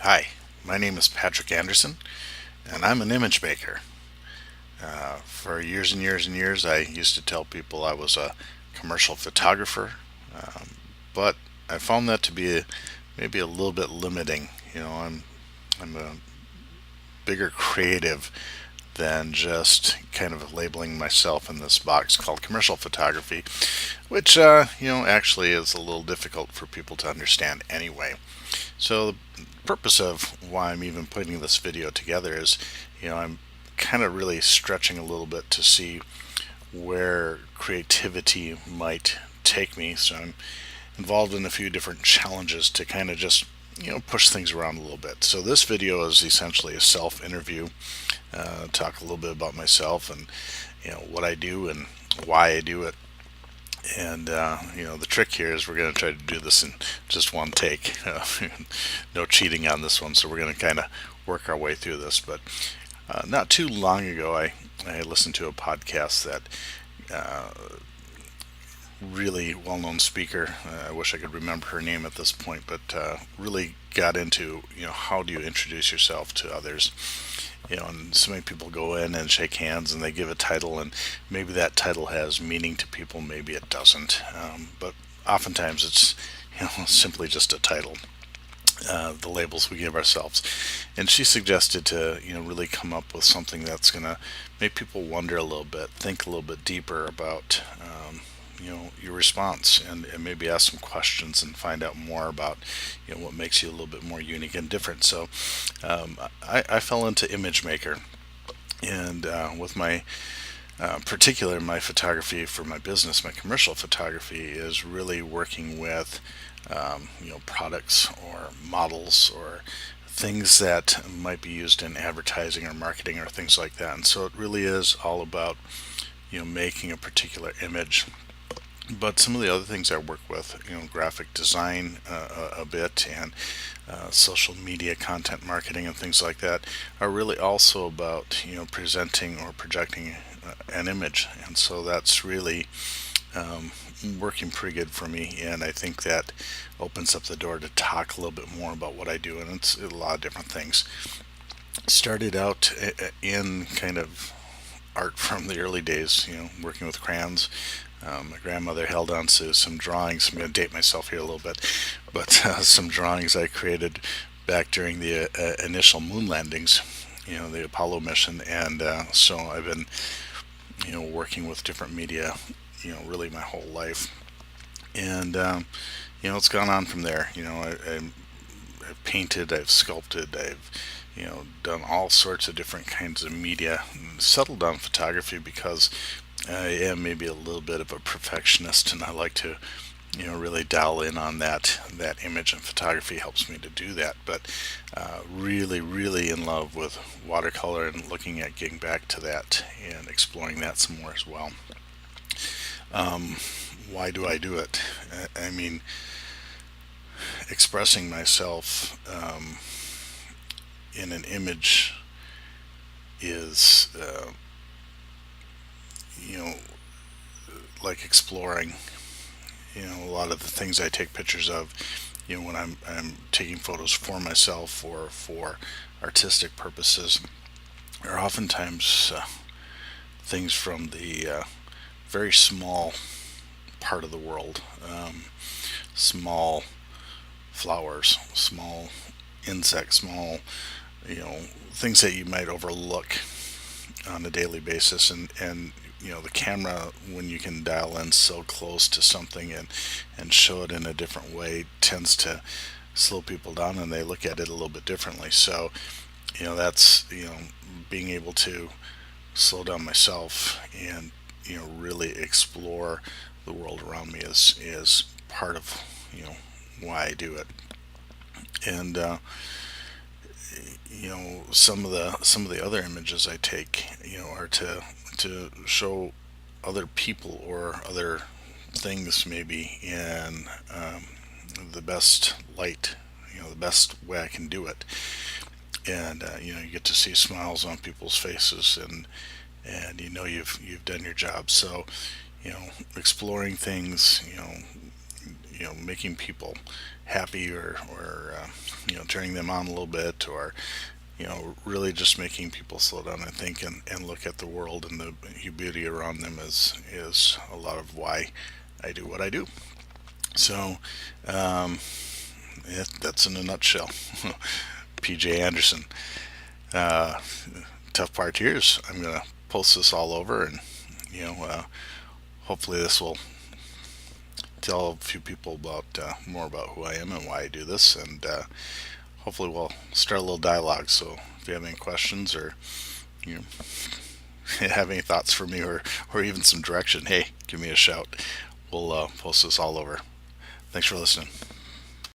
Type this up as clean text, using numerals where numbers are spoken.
Hi, my name is Patrick Anderson, and I'm an image maker. For years and years and years, I used to tell people I was a commercial photographer, but I found that to be maybe a little bit limiting. I'm a bigger creative than just kind of labeling myself in this box called commercial photography, which actually is a little difficult for people to understand anyway. So the purpose of why I'm even putting this video together is, I'm kind of really stretching a little bit to see where creativity might take me. So I'm involved in a few different challenges to kind of just push things around a little bit. So this video is essentially a self-interview, talk a little bit about myself and what I do and why I do it. And the trick here is we're going to try to do this in just one take. No cheating on this one, so we're going to kind of work our way through this. But not too long ago, I listened to a podcast that really well-known speaker. I wish I could remember her name at this point, but really got into how do you introduce yourself to others. And so many people go in and shake hands and they give a title, and maybe that title has meaning to people, maybe it doesn't. But oftentimes it's simply just a title. The labels we give ourselves, and she suggested to really come up with something that's going to make people wonder a little bit, think a little bit deeper about your response, and maybe ask some questions and find out more about what makes you a little bit more unique and different. So I fell into image maker, and with my particular my photography for my business, my commercial photography is really working with products or models or things that might be used in advertising or marketing or things like that. And so it really is all about making a particular image. But some of the other things I work with, graphic design a bit, and social media content marketing and things like that, are really also about presenting or projecting an image. And so that's really working pretty good for me, and I think that opens up the door to talk a little bit more about what I do, and it's a lot of different things. Started out in kind of art from the early days, working with crayons. My grandmother held on to some drawings. I'm going to date myself here a little bit, but some drawings I created back during the initial moon landings, the Apollo mission, and so I've been, working with different media, really my whole life, and it's gone on from there. I've painted, I've sculpted, I've done all sorts of different kinds of media. Settled on photography because I am maybe a little bit of a perfectionist, and I like to really dial in on that image, and photography helps me to do that. But really in love with watercolor and looking at getting back to that and exploring that some more as well. Why do I do it? I mean, expressing myself in an image is you know like exploring. A lot of the things I take pictures of, when I'm taking photos for myself or for artistic purposes, are oftentimes things from the very small part of the world. Small flowers, small insects, small, things that you might overlook on a daily basis. And the camera, when you can dial in so close to something and show it in a different way, tends to slow people down, and they look at it a little bit differently. So that's being able to slow down myself and really explore the world around me is part of why I do it. And some of the other images I take are to show other people or other things maybe in the best light, the best way I can do it. And you get to see smiles on people's faces, and you've done your job. So exploring things, making people happy, or turning them on a little bit, or really just making people slow down and think, and look at the world and the beauty around them is a lot of why I do what I do. So, that's in a nutshell. PJ Anderson. Uh, Tough part here is I'm gonna post this all over, and hopefully this will tell a few people about more about who I am and why I do this, and hopefully we'll start a little dialogue. So if you have any questions, or you know, have any thoughts for me, or even some direction, hey, give me a shout. We'll post this all over. Thanks for listening.